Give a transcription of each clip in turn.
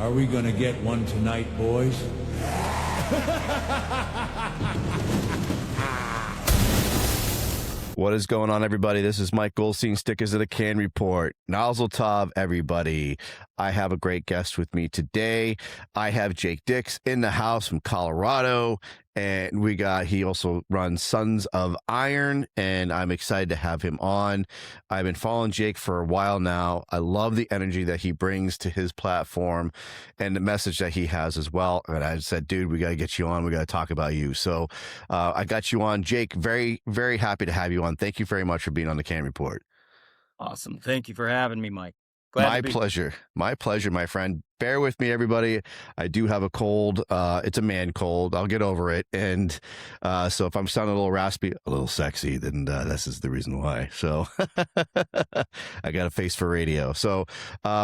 Are we gonna get one tonight, boys? What is going on, everybody? This is Mike Goldstein, Stickers of the C.A.N Report. Nozzle Tov, everybody. I have a great guest with me today. I have Jake Dix in the house from Colorado, and he also runs Sons of Iron, and I'm excited to have him on. I've been following Jake for a while now. I love the energy that he brings to his platform and the message that he has as well. And I said, dude, we got to get you on. We got to talk about you. So I got you on. Jake, very, very happy to have you on. Thank you very much for being on the C.A.N Report. Awesome. Thank you for having me, Mike. My pleasure. My pleasure, my friend. Bear with me, everybody. I do have a cold. It's a man cold. I'll get over it. And so if I'm sounding a little raspy, a little sexy, then this is the reason why. So I got a face for radio. So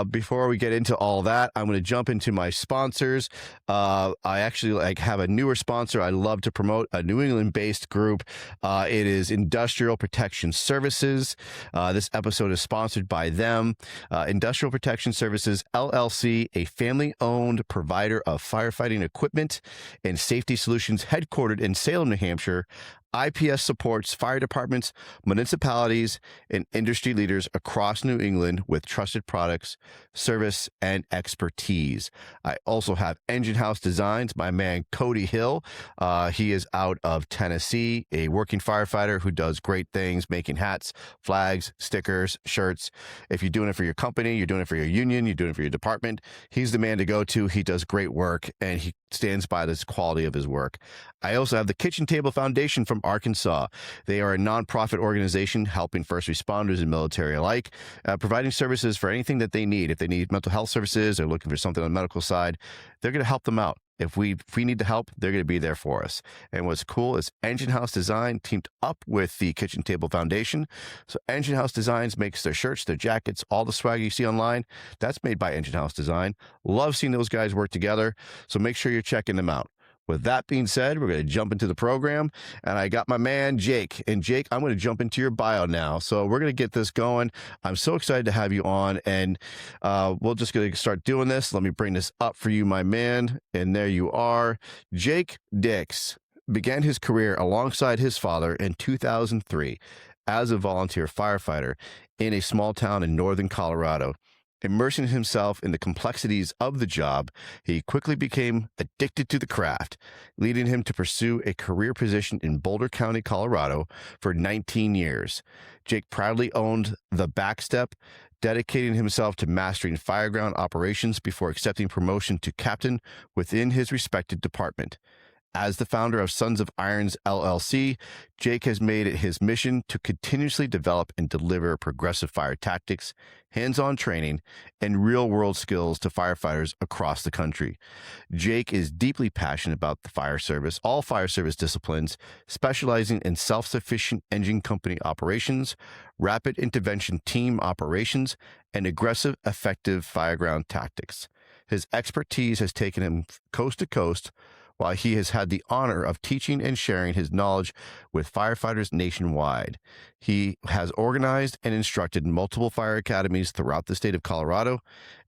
before we get into all that, I'm going to jump into my sponsors. I actually have a newer sponsor I love to promote, a New England-based group. It is Industrial Protection Services. This episode is sponsored by them. Industrial Protection Services, LLC, a family-owned provider of firefighting equipment and safety solutions headquartered in Salem, New Hampshire. IPS supports fire departments, municipalities, and industry leaders across New England with trusted products, service, and expertise. I also have Engine House Designs, my man Cody Hill. He is out of Tennessee, a working firefighter who does great things, making hats, flags, stickers, shirts. If you're doing it for your company, you're doing it for your union, you're doing it for your department, he's the man to go to. He does great work, and he stands by this quality of his work. I also have the Kitchen Table Foundation from Arkansas. They are a nonprofit organization helping first responders and military alike, providing services for anything that they need. If they need mental health services, they're looking for something on the medical side, they're going to help them out. If we need the help, they're going to be there for us. And what's cool is Engine House Design teamed up with the Kitchen Table Foundation. So Engine House Designs makes their shirts, their jackets, all the swag you see online. That's made by Engine House Design. Love seeing those guys work together. So make sure you're checking them out. With that being said, we're going to jump into the program, and I got my man, Jake. And Jake, I'm going to jump into your bio now. So we're going to get this going. I'm so excited to have you on, and we're just going to start doing this. Let me bring this up for you, my man. And there you are. Jake Dix began his career alongside his father in 2003 as a volunteer firefighter in a small town in northern Colorado. Immersing himself in the complexities of the job, he quickly became addicted to the craft, leading him to pursue a career position in Boulder County, Colorado for 19 years. Jake proudly owned the Backstep, dedicating himself to mastering fireground operations before accepting promotion to captain within his respected department. As the founder of Sons of Iron LLC, Jake has made it his mission to continuously develop and deliver progressive fire tactics, hands-on training, and real-world skills to firefighters across the country. Jake is deeply passionate about the fire service, all fire service disciplines, specializing in self-sufficient engine company operations, rapid intervention team operations, and aggressive, effective fireground tactics. His expertise has taken him coast to coast, while he has had the honor of teaching and sharing his knowledge with firefighters nationwide. He has organized and instructed multiple fire academies throughout the state of Colorado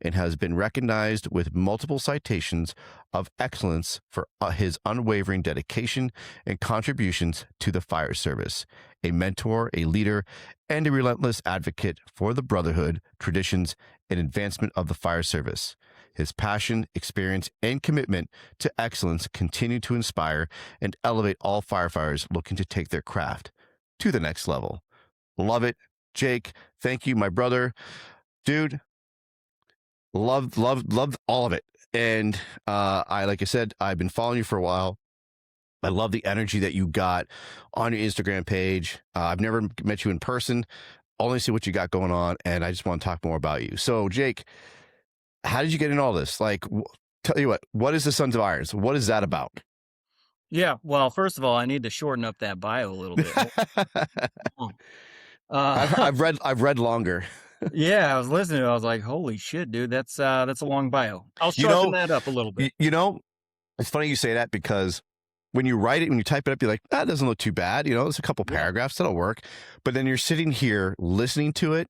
and has been recognized with multiple citations of excellence for his unwavering dedication and contributions to the fire service. A mentor, a leader, and a relentless advocate for the brotherhood, traditions, and advancement of the fire service. His passion, experience, and commitment to excellence continue to inspire and elevate all firefighters looking to take their craft to the next level. Love it. Jake, thank you, my brother. Dude, love all of it. And like I said, I've been following you for a while. I love the energy that you got on your Instagram page. I've never met you in person, only see what you got going on, and I just want to talk more about you. So, Jake, how did you get in all this? Like, tell you what is the Sons of Irons? What is that about? Yeah, well, first of all, I need to shorten up that bio a little bit. I've read longer. Yeah, I was listening. I was like, "Holy shit, dude! That's a long bio." I'll shorten that up a little bit. It's funny you say that because when you write it, when you type it up, you're like, that doesn't look too bad. There's a couple paragraphs that'll work. But then you're sitting here listening to it,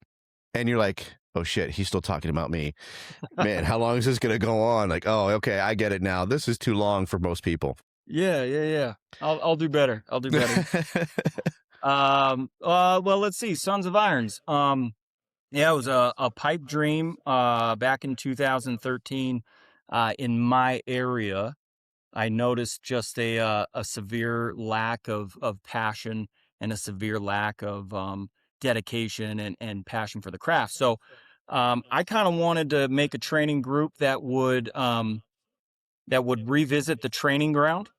and you're like, oh shit, he's still talking about me. Man, how long is this going to go on? Like, oh, okay, I get it now. This is too long for most people. Yeah. I'll do better. I'll do better. Well, let's see. Sons of Irons. Yeah, it was a pipe dream back in 2013 in my area. I noticed just a severe lack of passion and a severe lack of dedication and passion for the craft. So I kind of wanted to make a training group that would revisit the training ground,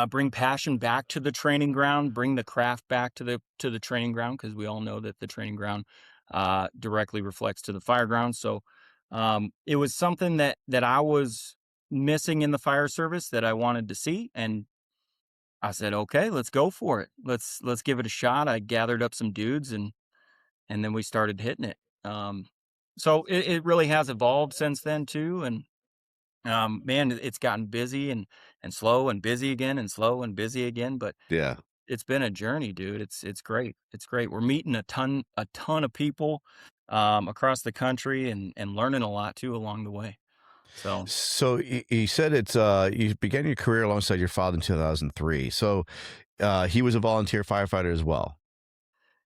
bring passion back to the training ground, bring the craft back to the training ground, because we all know that the training ground directly reflects to the fire ground. So it was something that I was missing in the fire service that I wanted to see, and I said, okay, let's go for it. Let's give it a shot. I gathered up some dudes, and then we started hitting it. So it really has evolved since then too, and man, it's gotten busy and slow and busy again and slow and busy again, but Yeah. it's been a journey, dude. It's great. It's great. We're meeting a ton of people across the country and learning a lot too along the way. So So you said it's you began your career alongside your father in 2003. So he was a volunteer firefighter as well.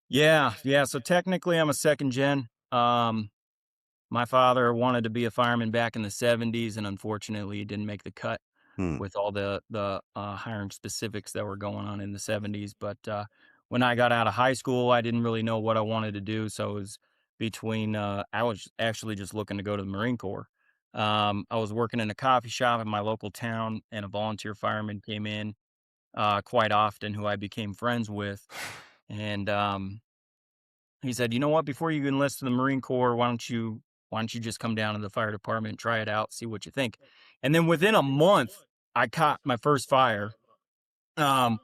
yeah. So technically I'm a second gen. My father wanted to be a fireman back in the 70s, and unfortunately he didn't make the cut Hmm. with all the hiring specifics that were going on in the 70s. But when I got out of high school, I didn't really know what I wanted to do. So it was between, I was actually just looking to go to the Marine Corps. I was working in a coffee shop in my local town, and a volunteer fireman came in quite often who I became friends with. And he said, "You know what? Before you enlist in the Marine Corps, why don't you just come down to the fire department, try it out, see what you think?" And then within a month, I caught my first fire. Um,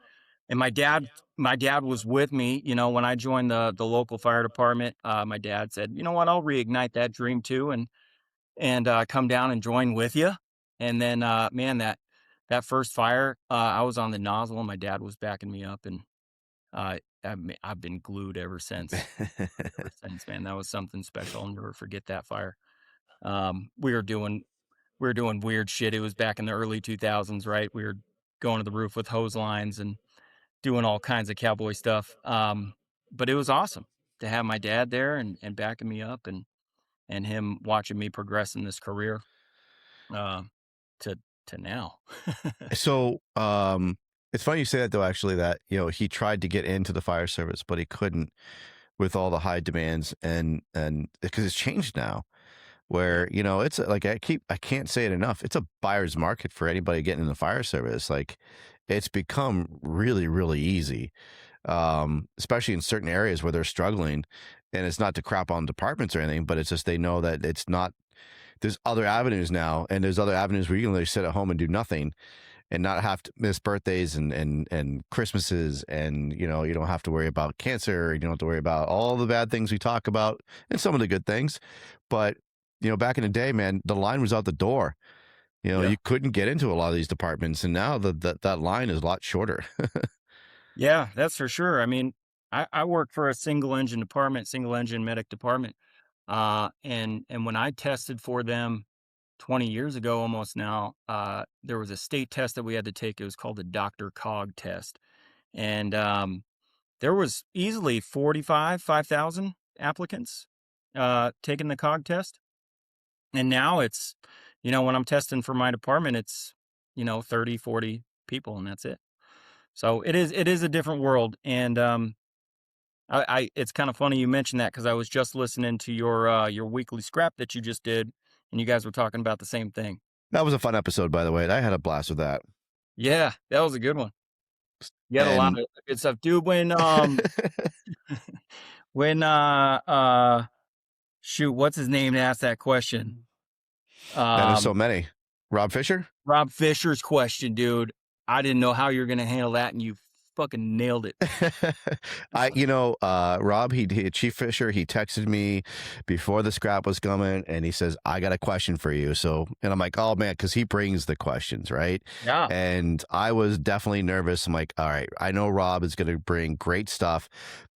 and my dad was with me. When I joined the local fire department, my dad said, "You know what? I'll reignite that dream too, and come down and join with you." And then, man, that first fire, I was on the nozzle, and my dad was backing me up, and I've been glued ever since. Ever since, man. That was something special. I'll never forget that fire. We were doing weird shit. It was back in the early 2000s, right? We were going to the roof with hose lines and doing all kinds of cowboy stuff. But it was awesome to have my dad there and backing me up, and him watching me progress in this career uh, to to now. So it's funny you say that though, actually, that he tried to get into the fire service, but he couldn't with all the high demands and because it's changed now. Yeah, Where it's like I can't say it enough, it's a buyer's market for anybody getting in the fire service. Like, it's become really really easy, especially in certain areas where they're struggling. And it's not to crap on departments or anything, but it's just they know that it's not, there's other avenues now, and there's other avenues where you can literally sit at home and do nothing and not have to miss birthdays and Christmases, and you don't have to worry about cancer, you don't have to worry about all the bad things we talk about and some of the good things. But back in the day, man, the line was out the door. yeah, You couldn't get into a lot of these departments, and now that line is a lot shorter. yeah. That's for sure. I mean, I work for a single engine department, single engine medic department. And when I tested for them 20 years ago almost now, there was a state test that we had to take. It was called the Dr. Cog test. And there was easily 5,000 applicants taking the Cog test. And now it's, when I'm testing for my department, it's, 30, 40 people, and that's it. So it is a different world. And it's kind of funny you mentioned that, because I was just listening to your weekly scrap that you just did, and you guys were talking about the same thing. That was a fun episode, by the way. I had a blast with that. Yeah, that was a good one. You had a lot And of good stuff, dude. When shoot, what's his name asked that question? man, there's so Um, many. Rob Fisher. Rob Fisher's question, dude. I didn't know how you were gonna handle that, and you fucking nailed it. Rob, Chief Fisher, he texted me before the scrap was coming, and he says, I got a question for you. So, and I'm like, oh man, because he brings the questions, right? Yeah, And I was definitely nervous. I'm like, all right, I know Rob is going to bring great stuff,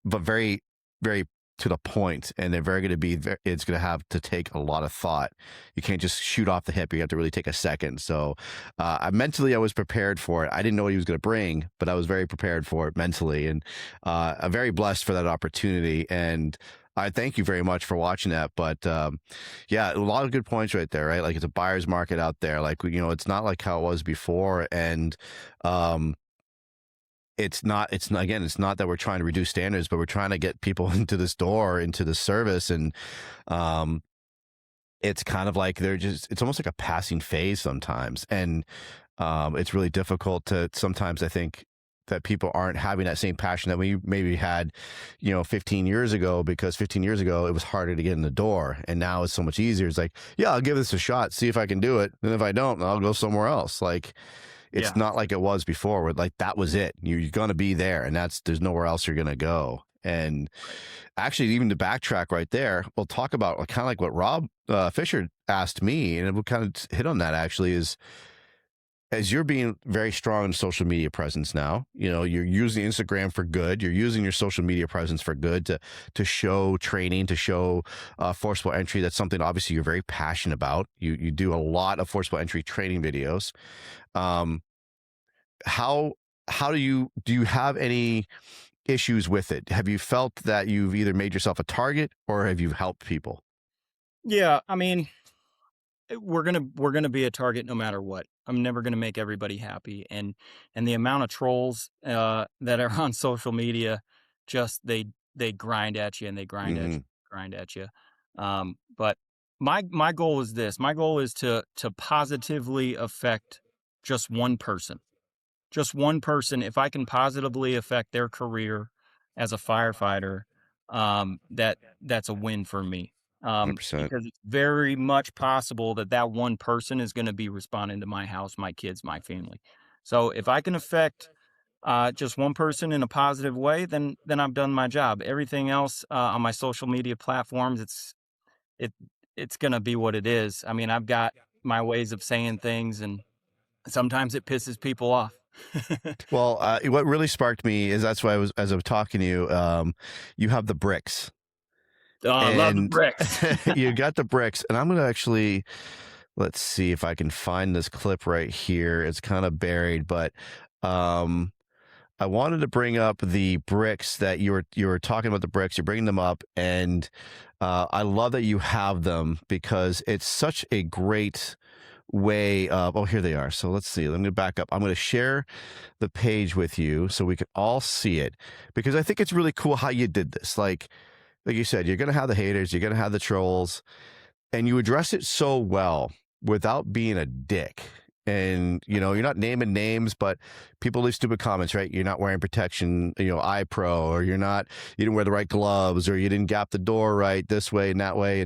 but very, very to the point, and they're very going to be, it's going to have to take a lot of thought. You can't just shoot off the hip. You have to really take a second. So I was prepared for it. I didn't know what he was going to bring, but I was very prepared for it mentally, and I'm very blessed for that opportunity. And I thank you very much for watching that. But yeah, a lot of good points right there, right? Like, it's a buyer's market out there. Like, it's not like how it was before. And it's not that we're trying to reduce standards, but we're trying to get people into this door, into the service. And it's kind of like it's almost like a passing phase sometimes. And it's really difficult to sometimes, I think, that people aren't having that same passion that we maybe had, 15 years ago, because 15 years ago, it was harder to get in the door. And now it's so much easier. It's like, yeah, I'll give this a shot, see if I can do it. And if I don't, I'll go somewhere else. Like, it's not like it was before, where like that was it. You're going to be there, and there's nowhere else you're going to go. And actually, even to backtrack right there, we'll talk about kind of like what Rob Fisher asked me, and we'll kind of hit on that actually, is as you're being very strong in social media presence now, you're using Instagram for good. You're using your social media presence for good to show training, to show forcible entry. That's something obviously you're very passionate about. You do a lot of forcible entry training videos. How do you have any issues with it? Have you felt that you've either made yourself a target, or have you helped people? Yeah, I mean, we're gonna be a target no matter what. I'm never gonna make everybody happy, and the amount of trolls that are on social media, just they grind at you, and they grind at you. But my goal is this. My goal is to positively affect just one person. Just one person. If I can positively affect their career as a firefighter, that's a win for me. 100%. Because it's very much possible that that one person is going to be responding to my house, my kids, my family. So if I can affect just one person in a positive way, then I've done my job. Everything else on my social media platforms, it it's going to be what it is. I mean, I've got my ways of saying things, and sometimes it pisses people off. Well, what really sparked me is, that's why as I was talking to you, you have the bricks. Oh, I love the And bricks. you got the bricks, and I'm going to actually, let's see if I can find this clip right here. It's kind of buried, but I wanted to bring up the bricks that you were talking about. The bricks, you're bringing them up, and I love that you have them, because it's such a great way of, oh, here they are. So let's see. Let me back up. I'm going to share the page with you so we can all see it, because I think it's really cool how you did this. Like you said, you're going to have the haters, you're going to have the trolls, and you address it so well without being a dick. And, you're not naming names, but people leave stupid comments, right? You're not wearing protection, eye pro, or you didn't wear the right gloves, or you didn't gap the door right this way and that way.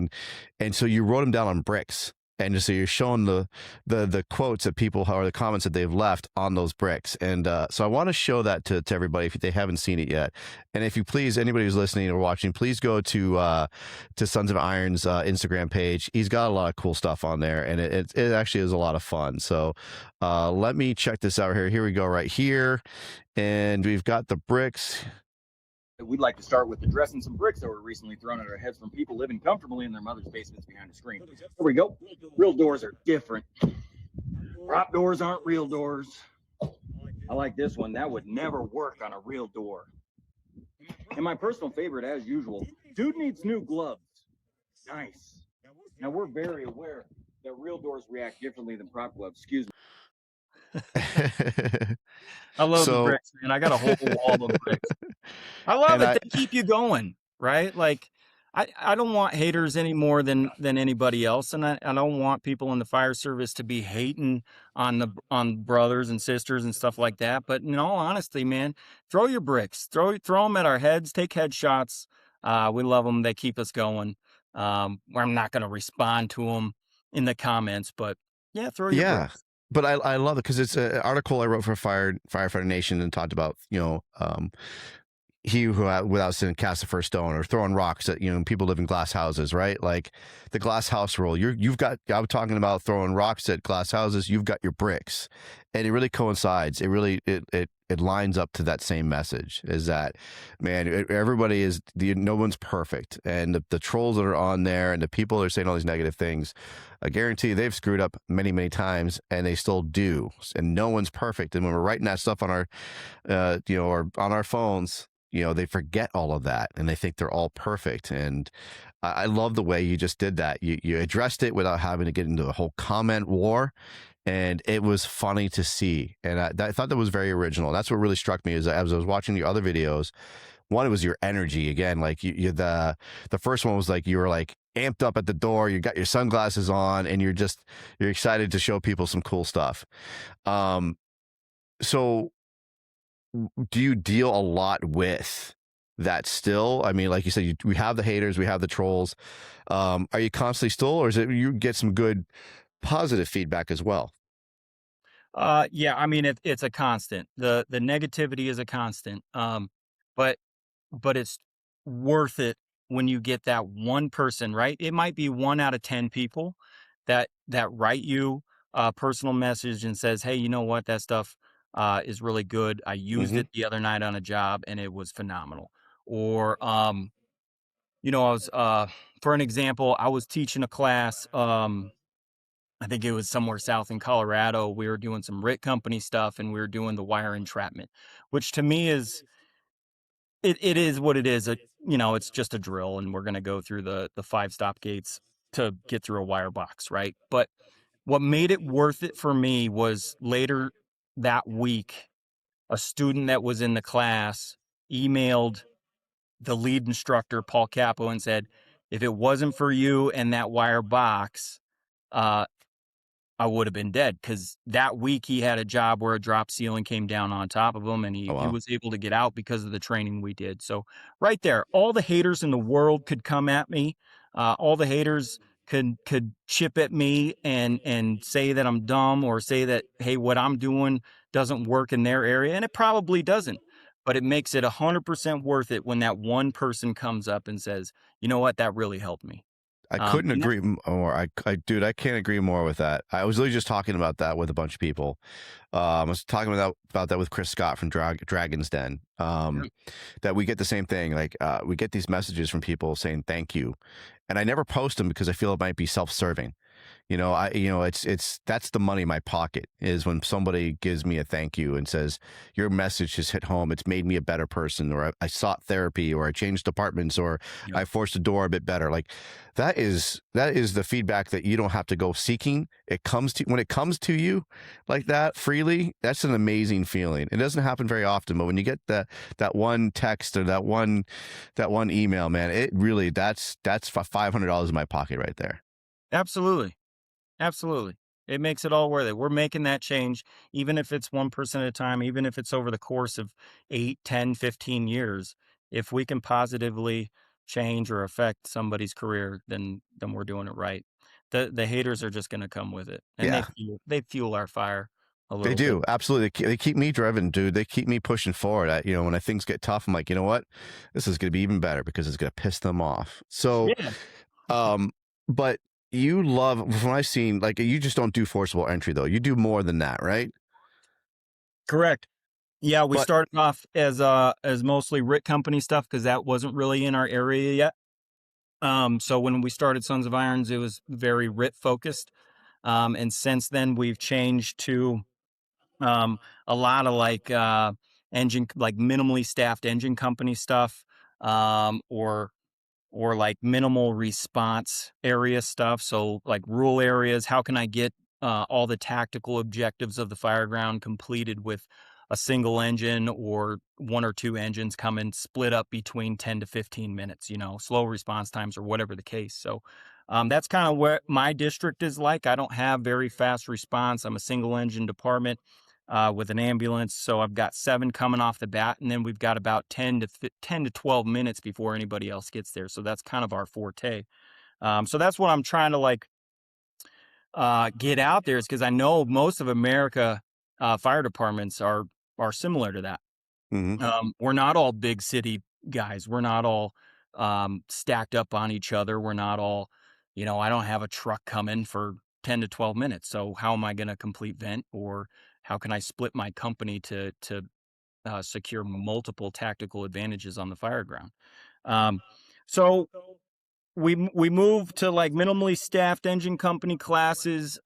And so you wrote them down on bricks. And so you're showing the quotes that people, or the comments that they've left on those bricks. And so I want to show that to everybody if they haven't seen it yet. And if you please, anybody who's listening or watching, please go to Sons of Iron's Instagram page. He's got a lot of cool stuff on there, and it actually is a lot of fun. So let me check this out here. Here we go right here. And we've got the bricks. We'd like to start with addressing some bricks that were recently thrown at our heads from people living comfortably in their mother's basements behind a screen. Here we go. Real doors are different. Prop doors aren't real doors. I like this one. That would never work on a real door. And my personal favorite, as usual, dude needs new gloves. Nice. Now, we're very aware that real doors react differently than prop gloves. Excuse me. I love the bricks, man. I got a whole wall of bricks. I love it. They keep you going, right? Like, I don't want haters any more than anybody else, and I don't want people in the fire service to be hating on brothers and sisters and stuff like that. But in all honesty, man, throw your bricks, throw them at our heads, take headshots. We love them. They keep us going. I'm not going to respond to them in the comments, but yeah, throw your bricks. But I love it, because it's an article I wrote for Firefighter Nation, and talked about, he who without sin cast the first stone, or throwing rocks at people live in glass houses, right? Like the glass house rule. I'm talking about throwing rocks at glass houses. You've got your bricks, and it really coincides. It it lines up to that same message, is that, man, everybody is, no one's perfect. And the trolls that are on there and the people that are saying all these negative things, I guarantee they've screwed up many, many times, and they still do. And no one's perfect. And when we're writing that stuff on our, or on our phones, they forget all of that and they think they're all perfect. And I love the way you just did that. You addressed it without having to get into a whole comment war. And it was funny to see. And I thought that was very original. That's what really struck me, is as I was watching the other videos, one, it was your energy again. Like the first one was like, you were like amped up at the door, you got your sunglasses on, and you're excited to show people some cool stuff. So do you deal a lot with that still? I mean, like you said, we have the haters, we have the trolls. Are you constantly still, or is it you get some good positive feedback as well? Yeah, I mean, it's a constant. The negativity is a constant. But it's worth it when you get that one person, right? It might be 1 out of 10 people that write you a personal message and says, "Hey, you know what? That stuff is really good. I used Mm-hmm. it the other night on a job and it was phenomenal." Or I was for an example, I was teaching a class. I think it was somewhere south in Colorado. We were doing some RIT company stuff and we were doing the wire entrapment, which to me is it is what it is. It's just a drill and we're gonna go through the 5 stop gates to get through a wire box, right? But what made it worth it for me was later that week, a student that was in the class emailed the lead instructor, Paul Capo, and said, "If it wasn't for you and that wire box, uh, I would have been dead," because that week he had a job where a drop ceiling came down on top of him and Oh, he wow. was able to get out because of the training we did. So right there, all the haters in the world could come at me. All the haters could chip at me and say that I'm dumb or say that, hey, what I'm doing doesn't work in their area. And it probably doesn't. But it makes it 100% worth it when that one person comes up and says, you know what, that really helped me. I couldn't And agree more. Dude, I can't agree more with that. I was literally just talking about that with a bunch of people. I was talking about that with Chris Scott from Dragon's Den. That we get the same thing. Like, we get these messages from people saying thank you, and I never post them because I feel it might be self-serving. It's that's the money in my pocket, is when somebody gives me a thank you and says, your message has hit home. It's made me a better person, or I sought therapy, or I changed departments, or Yep. I forced the door a bit better. Like that is the feedback that you don't have to go seeking. When it comes to you like that freely, that's an amazing feeling. It doesn't happen very often, but when you get that one text or that one email, man, it really, that's $500 in my pocket right there. Absolutely. Absolutely. It makes it all worth it. We're making that change, even if it's 1% at a time, even if it's over the course of 8, 10, 15 years. If we can positively change or affect somebody's career, then we're doing it right. The haters are just going to come with it, and Yeah. they fuel our fire a They little bit. do. Absolutely. They keep me driven, dude. They keep me pushing forward. When things get tough, I'm like, you know what? This is going to be even better because it's going to piss them off. So, Yeah, but you love, from what I've seen, like, you just don't do forcible entry though. You do more than that, right? correct. Yeah, we But started off as mostly RIT company stuff because that wasn't really in our area yet. So when we started Sons of Irons, it was very RIT focused. And since then we've changed to a lot of like minimally staffed engine company stuff, or like minimal response area stuff. So like rural areas, how can I get all the tactical objectives of the fireground completed with a single engine or 1 or 2 engines coming split up between 10 to 15 minutes, slow response times or whatever the case. So that's kind of what my district is like. I don't have very fast response. I'm a single engine department with an ambulance. So I've got 7 coming off the bat, and then we've got about 10 to 12 minutes before anybody else gets there. So that's kind of our forte. So that's what I'm trying to get out there, is because I know most of America fire departments are similar to that. mhm. We're not all big city guys. We're not all stacked up on each other. We're not all, I don't have a truck coming for 10 to 12 minutes. So how am I going to complete vent, or how can I split my company to secure multiple tactical advantages on the fire ground. Um, so we move to like minimally staffed engine company classes.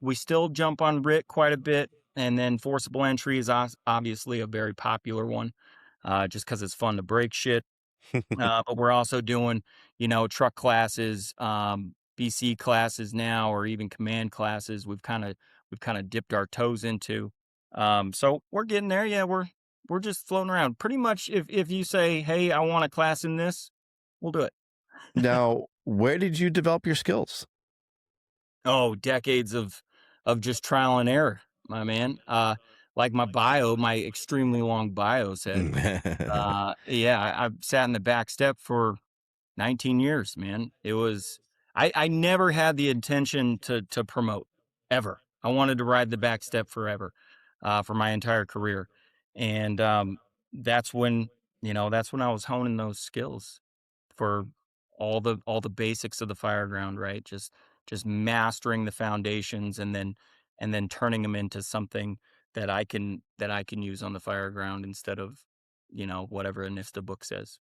We still jump on RIT quite a bit, and then forcible entry is obviously a very popular one, just because it's fun to break shit. But we're also doing, truck classes, BC classes now, or even command classes. We've kind of dipped our toes into. So we're getting there. Yeah, we're just floating around. Pretty much, if you say, "Hey, I want a class in this," we'll do it. Now, where did you develop your skills? Oh, decades of just trial and error, my man. Like my extremely long bio said. Yeah, I've sat in the back step for 19 years, man. I never had the intention to promote ever. I wanted to ride the back step forever, for my entire career. And that's when I was honing those skills for all the basics of the fire ground, right? Just mastering the foundations, and then turning them into something that I can use on the fire ground instead of, whatever a NISTA book says.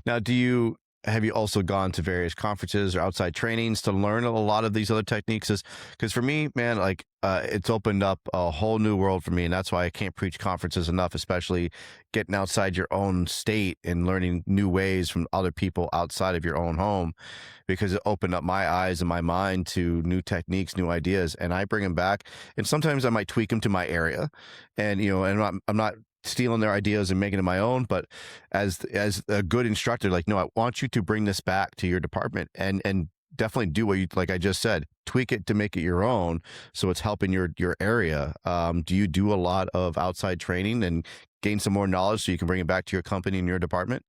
Now, have you also gone to various conferences or outside trainings to learn a lot of these other techniques? Because for me, man, like it's opened up a whole new world for me, and that's why I can't preach conferences enough, especially getting outside your own state and learning new ways from other people outside of your own home, because it opened up my eyes and my mind to new techniques, new ideas, and I bring them back. And sometimes I might tweak them to my area, and I'm not stealing their ideas and making it my own, but as a good instructor, like, no, I want you to bring this back to your department, and definitely do what you, like I just said, tweak it to make it your own, so it's helping your area. Do you do a lot of outside training and gain some more knowledge so you can bring it back to your company and your department?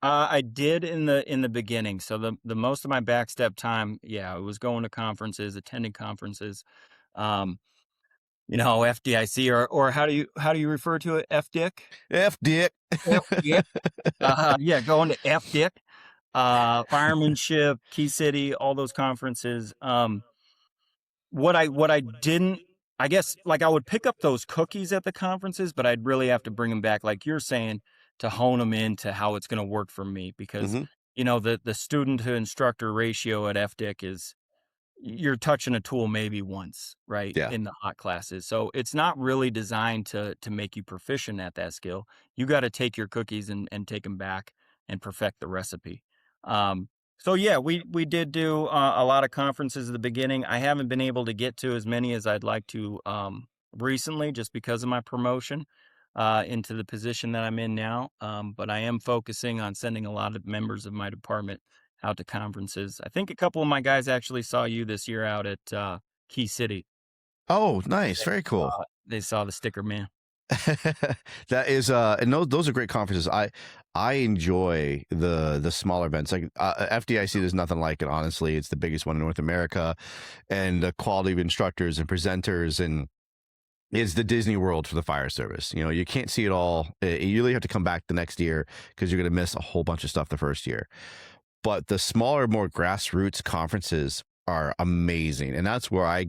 I did in the beginning. So the most of my backstep time, yeah, it was going to conferences, attending conferences, um, FDIC, or how do you refer to it? FDIC? F dick. FDIC. Yeah, going to FDIC, firemanship, Key City, all those conferences. What I didn't, I guess, like, I would pick up those cookies at the conferences, but I'd really have to bring them back, like you're saying, to hone them into how it's going to work for me, because Hmm. the student to instructor ratio at FDIC is, you're touching a tool maybe once, right, Yeah. in the hot classes. So it's not really designed to make you proficient at that skill. You got to take your cookies and take them back and perfect the recipe. Um, so yeah, we did do a lot of conferences at the beginning. I haven't been able to get to as many as I'd like to, recently, just because of my promotion into the position that I'm in now. But I am focusing on sending a lot of members of my department out to conferences. I think a couple of my guys actually saw you this year out at Key City. Oh, nice. Very cool. They saw the sticker man. That is and those are great conferences. I enjoy the smaller events. Like FDIC, there's nothing like it, honestly. It's the biggest one in North America, and the quality of instructors and presenters, and is the Disney World for the fire service. You can't see it all. You really have to come back the next year, because you're going to miss a whole bunch of stuff the first year. But the smaller, more grassroots conferences are amazing, and that's where I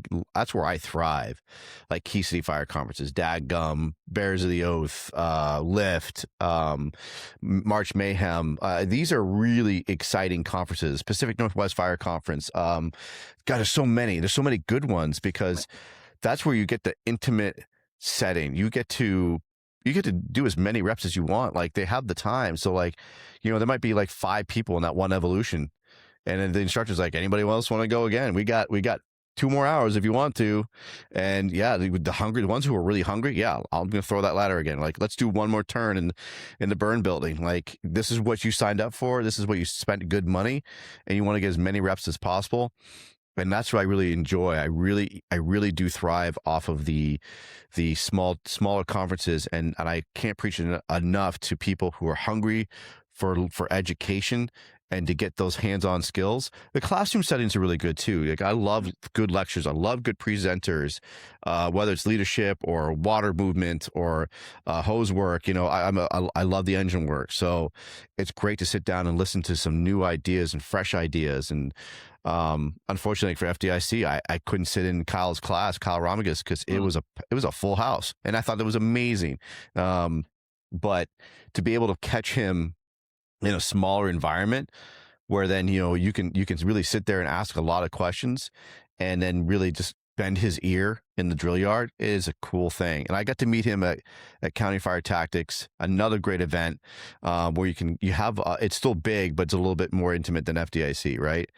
thrive. Like Key City Fire conferences, Dadgum, Bears of the Oath, Lift, March Mayhem. These are really exciting conferences. Pacific Northwest Fire Conference. God, there's so many. There's so many good ones, because that's where you get the intimate setting. You get to do as many reps as you want. Like, they have the time. So, like, there might be like 5 people in that one evolution. And then the instructor's like, anybody else want to go again? We got 2 more hours if you want to. And yeah, the ones who are really hungry, yeah, I'm going to throw that ladder again. Like, let's do one more turn in the burn building. Like, this is what you signed up for. This is what you spent good money, and you want to get as many reps as possible. And that's what I really enjoy. I really do thrive off of the smaller conferences, and I can't preach it enough to people who are hungry for education and to get those hands-on skills. The classroom settings are really good too. Like I love good lectures. I love good presenters, whether it's leadership or water movement or hose work. You know, I love the engine work. So it's great to sit down and listen to some new ideas and fresh ideas. And unfortunately for FDIC, I couldn't sit in Kyle's class, Kyle Romagus, because it was a full house, and I thought it was amazing. But to be able to catch him in a smaller environment where then, you know, you can really sit there and ask a lot of questions and then really just bend his ear in the drill yard is a cool thing. And I got to meet him at County Fire Tactics, another great event where you have it's still big, but it's a little bit more intimate than FDIC, right?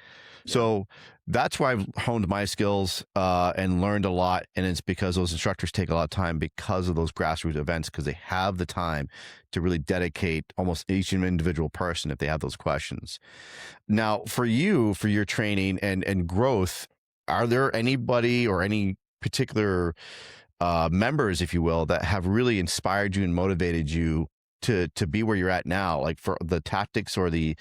So that's where I've honed my skills and learned a lot. And it's because those instructors take a lot of time because of those grassroots events, because they have the time to really dedicate almost each individual person if they have those questions. Now, for you, for your training and growth, are there anybody or any particular members, if you will, that have really inspired you and motivated you to be where you're at now, like for the tactics or the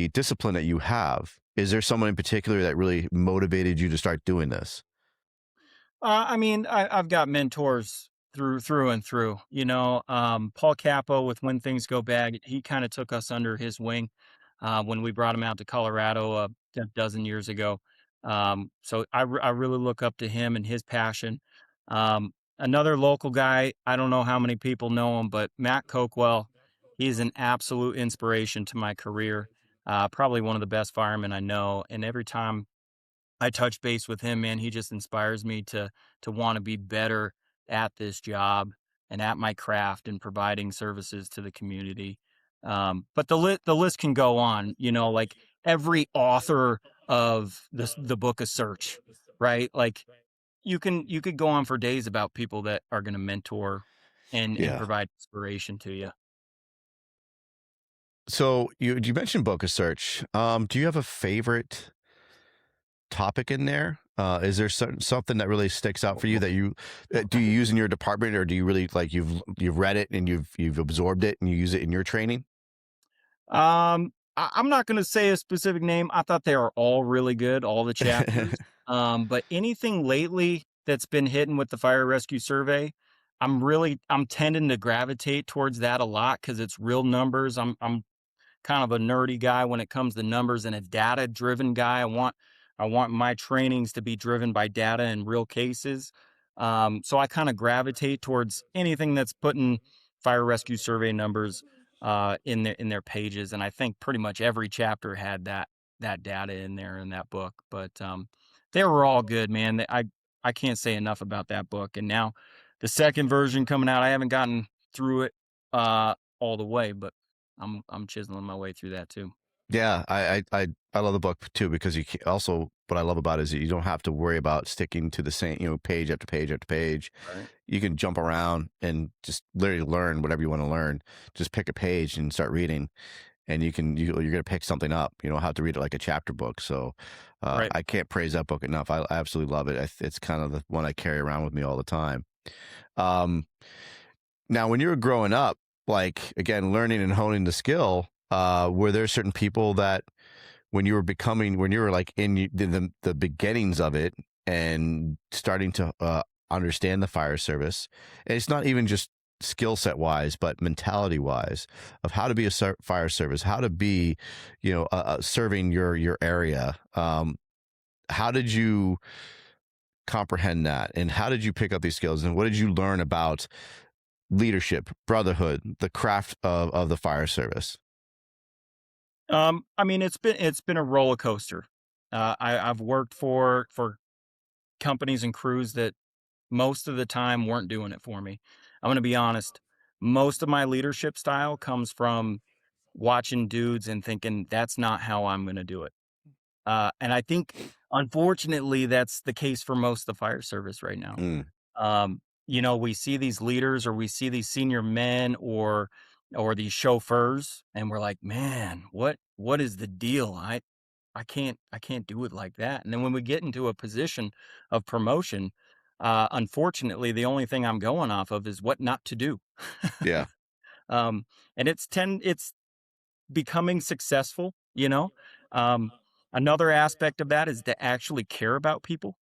discipline that you have? Is there someone in particular that really motivated you to start doing this? I mean, I've got mentors through and through. You know, Paul Capo with When Things Go Bad, he kind of took us under his wing when we brought him out to Colorado a dozen years ago. So I really look up to him and his passion. Another local guy, I don't know how many people know him, but Matt Coquell, he's an absolute inspiration to my career. Probably one of the best firemen I know. And every time I touch base with him, man, he just inspires me to want to be better at this job and at my craft and providing services to the community. But the list can go on. You know, like every author of the book of Search, right? Like you could go on for days about people that are going to mentor and Yeah. provide inspiration to you. So you mentioned Boca Search. Do you have a favorite topic in there? Is there something that really sticks out for you that you do you use in your department, or do you really like you've read it and you've absorbed it and you use it in your training? I'm not going to say a specific name. I thought they are all really good, all the chapters. But anything lately that's been hitting with the fire rescue survey, I'm tending to gravitate towards that a lot because it's real numbers. I'm kind of a nerdy guy when it comes to numbers and a data driven guy. I want my trainings to be driven by data and real cases. So I kind of gravitate towards anything that's putting fire rescue survey numbers in their pages. And I think pretty much every chapter had that data in there in that book. But they were all good, man. I can't say enough about that book. And now the second version coming out, I haven't gotten through it all the way, but I'm chiseling my way through that too. Yeah, I love the book too, because also what I love about it is that you don't have to worry about sticking to the same, you know, page after page after page. Right. You can jump around and just literally learn whatever you want to learn. Just pick a page and start reading, and you're going to pick something up. You don't have to read it like a chapter book. So Right. I can't praise that book enough. I absolutely love it. It's kind of the one I carry around with me all the time. Um, Now, when you were growing up, like again, learning and honing the skill, were there certain people that when you were like in the beginnings of it and starting to understand the fire service, and it's not even just skill set wise, but mentality wise of how to be a fire service, how to be, you know, serving your area. How did you comprehend that, and how did you pick up these skills, and what did you learn about leadership, brotherhood, the craft of the fire service? I mean, it's been a roller coaster. I've worked for companies and crews that most of the time weren't doing it for me. I'm going to be honest. Most of my leadership style comes from watching dudes and thinking that's not how I'm going to do it. And I think, unfortunately, that's the case for most of the fire service right now. Mm, You know, we see these leaders or we see these senior men or these chauffeurs, and we're like, man, what is the deal? I can't do it like that. And then when we get into a position of promotion, unfortunately, the only thing I'm going off of is what not to do. yeah. um, and it's becoming successful. you know? Um, Another aspect of that is to actually care about people,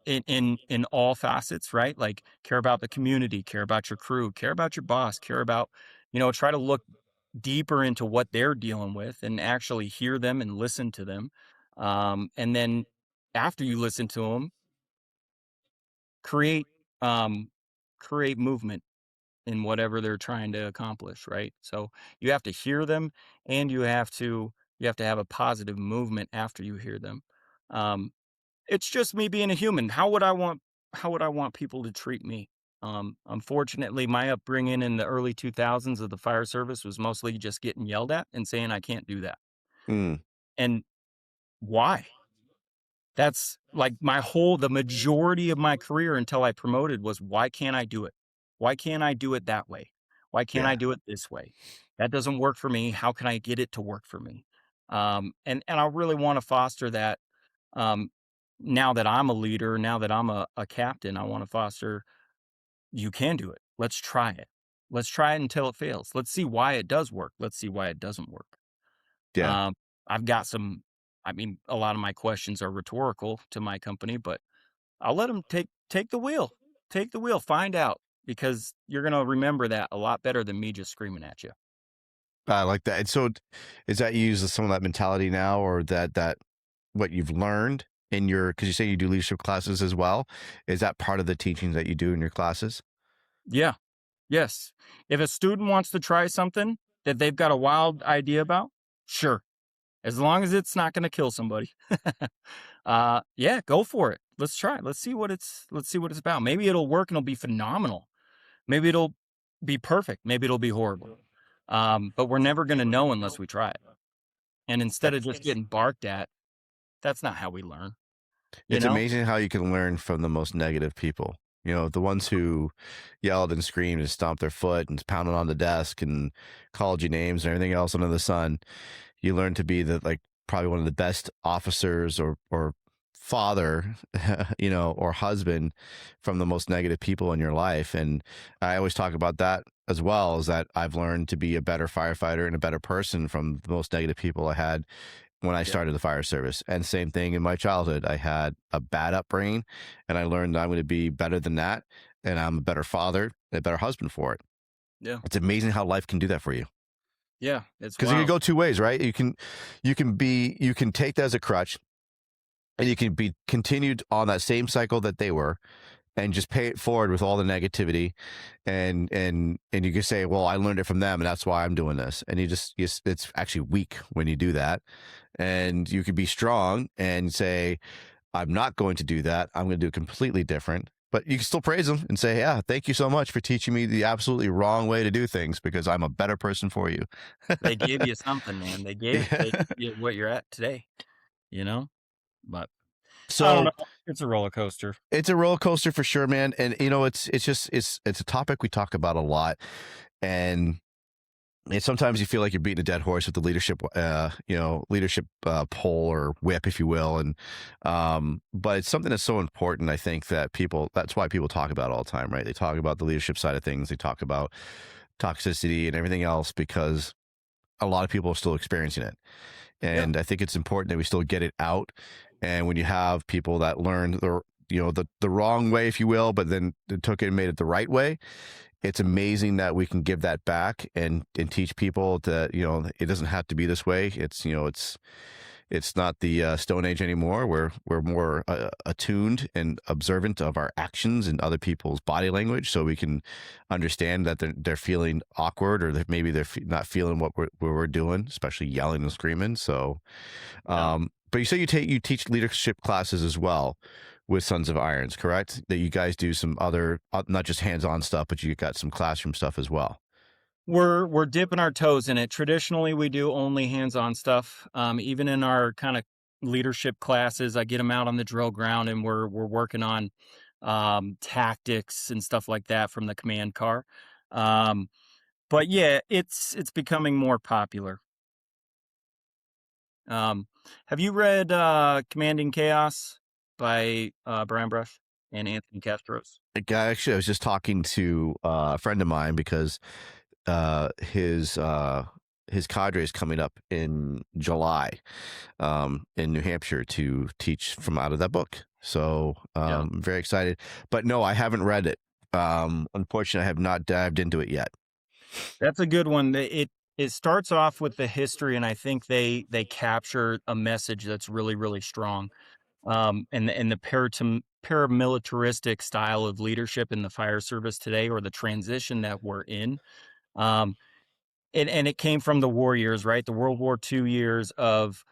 in all facets, right? Like, care about the community, care about your crew, care about your boss, care about, try to look deeper into what they're dealing with and actually hear them and listen to them. And then after you listen to them, create um, create movement in whatever they're trying to accomplish, right? So you have to hear them, and you have to have a positive movement after you hear them. Um, it's just me being a human. How would I want people to treat me? Unfortunately, my upbringing in the early 2000s of the fire service was mostly just getting yelled at and saying I can't do that. Mm, And why? That's like the majority of my career until I promoted was, why can't I do it? Why can't I do it that way? Why can't I yeah. do it this way? That doesn't work for me. How can I get it to work for me? And I really want to foster that. Um, Now that I'm a leader, now that I'm a captain, I want to foster, you can do it. Let's try it. Let's try it until it fails. Let's see why it does work. Let's see why it doesn't work. Yeah. Um, I've got a lot of my questions are rhetorical to my company, but I'll let them take the wheel. Take the wheel, find out, because you're gonna remember that a lot better than me just screaming at you. I like that. And so is that you use some of that mentality now, or that what you've learned in your, because you say you do leadership classes as well. Is that part of the teaching that you do in your classes? Yeah. Yes. If a student wants to try something that they've got a wild idea about, sure. As long as it's not gonna kill somebody. Yeah, go for it. Let's try it. Let's see what it's about. Maybe it'll work and it'll be phenomenal. Maybe it'll be perfect. Maybe it'll be horrible. But we're never gonna know unless we try it. And instead of just getting barked at, that's not how we learn, you It's know? amazing how you can learn from the most negative people. You know, the ones who yelled and screamed and stomped their foot and pounded on the desk and called you names and everything else under the sun. You learn to be like probably one of the best officers or father, or husband from the most negative people in your life. And I always talk about that as well, is that I've learned to be a better firefighter and a better person from the most negative people I had when I Yeah. started the fire service. And same thing in my childhood. I had a bad upbringing, and I learned I'm going to be better than that. And I'm a better father, and a better husband for it. Yeah. It's amazing how life can do that for you. Yeah. It's Because it can wild. go two ways, right? You can take that as a crutch, and you can be continued on that same cycle that they were, and just pay it forward with all the negativity, and you can say, well, I learned it from them and that's why I'm doing this. And it's actually weak when you do that. And you could be strong and say, I'm not going to do that, I'm going to do completely different. But you can still praise them and say, yeah, thank you so much for teaching me the absolutely wrong way to do things, because I'm a better person for you. They gave you something, man. They Yeah. gave you what you're at today, you know? But I don't So know. It's a roller coaster. it's a roller coaster for sure, man. And it's a topic we talk about a lot. And sometimes you feel like you're beating a dead horse with the leadership pole or whip, if you will. And but it's something that's so important. I think that's why people talk about it all the time, right? They talk about the leadership side of things. They talk about toxicity and everything else, because a lot of people are still experiencing it. Yeah. And I think it's important that we still get it out. And when you have people that learned the wrong way, if you will, but then they took it and made it the right way, it's amazing that we can give that back and teach people that, it doesn't have to be this way. It's not the Stone Age anymore. We're more attuned and observant of our actions and other people's body language, so we can understand that they're feeling awkward, or that maybe they're not feeling what we're doing, especially yelling and screaming. So, Yeah. but you say you teach leadership classes as well with Sons of Irons, correct? That you guys do some other, not just hands-on stuff, but you got some classroom stuff as well. We're dipping our toes in it. Traditionally, we do only hands-on stuff. Even in our kind of leadership classes, I get them out on the drill ground, and we're working on tactics and stuff like that from the command car. Um, but yeah, it's becoming more popular. Um, have you read Commanding Chaos by Brian Brush and Anthony Castros? Actually, I was just talking to a friend of mine, because his his cadre is coming up in July in New Hampshire to teach from out of that book. So I'm very excited. But no, I haven't read it. Unfortunately, I have not dived into it yet. That's a good one. It starts off with the history, and I think they capture a message that's really, really strong. And the paramilitaristic style of leadership in the fire service today, or the transition that we're in. Um, and it came from the war years, right? The World War II years of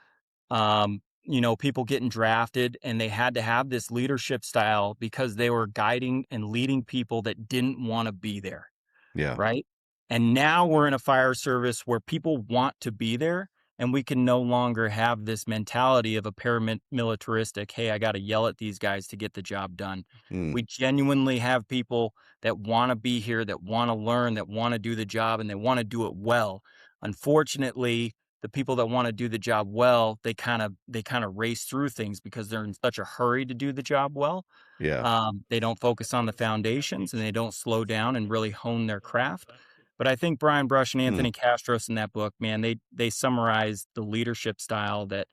people getting drafted, and they had to have this leadership style because they were guiding and leading people that didn't want to be there. Yeah. Right? And now we're in a fire service where people want to be there, and we can no longer have this mentality of a paramilitaristic, hey, I got to yell at these guys to get the job done. Mm, We genuinely have people that want to be here, that want to learn, that want to do the job, and they want to do it well. Unfortunately, the people that want to do the job well, they kind of race through things because they're in such a hurry to do the job well. yeah. They don't focus on the foundations, and they don't slow down and really hone their craft. But I think Brian Brush and Hmm. Anthony Castros in that book, man, they summarize the leadership style that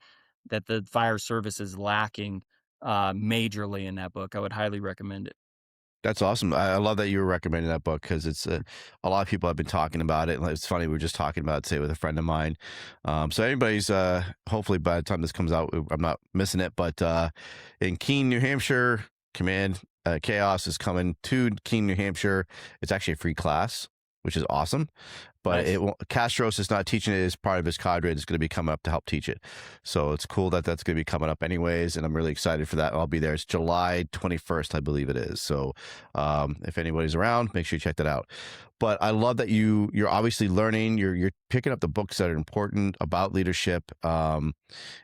the fire service is lacking majorly in that book. I would highly recommend it. That's awesome. I love that you were recommending that book because it's a lot of people have been talking about it. It's funny, we were just talking about it today with a friend of mine. So anybody's hopefully by the time this comes out, I'm not missing it. But in Keene, New Hampshire, Command Chaos is coming to Keene, New Hampshire. It's actually a free class, which is awesome. But Nice. Castros is not teaching it as part of his cadre. It's going to be coming up to help teach it. So it's cool that that's going to be coming up anyways. And I'm really excited for that. I'll be there. It's July 21st, I believe it is. So if anybody's around, make sure you check that out. But I love that you're obviously learning. You're picking up the books that are important about leadership, and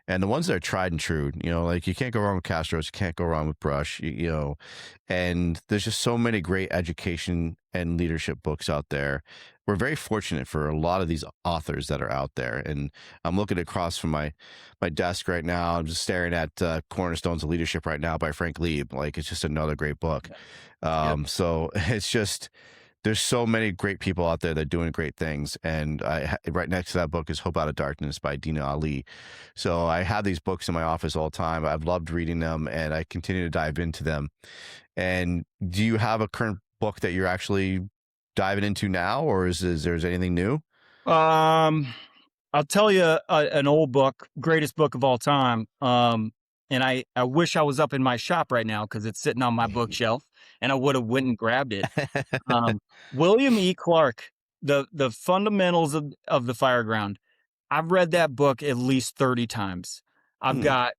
the ones that are tried and true. Like you can't go wrong with Castros. You can't go wrong with Brush. And there's just so many great education and leadership books out there. We're very fortunate for a lot of these authors that are out there. And I'm looking across from my desk right now. I'm just staring at Cornerstones of Leadership right now by Frank Lieb. Like it's just another great book. Yep. So it's just, there's so many great people out there that are doing great things. And right next to that book is Hope Out of Darkness by Dina Ali. So I have these books in my office all the time. I've loved reading them and I continue to dive into them. And do you have a current book that you're actually diving into now, or is there anything new? I'll tell you an old book, greatest book of all time. And I wish I was up in my shop right now because it's sitting on my bookshelf, and I would have went and grabbed it. William E. Clark, the fundamentals of the fireground. I've read that book at least 30 times. I've Hmm. got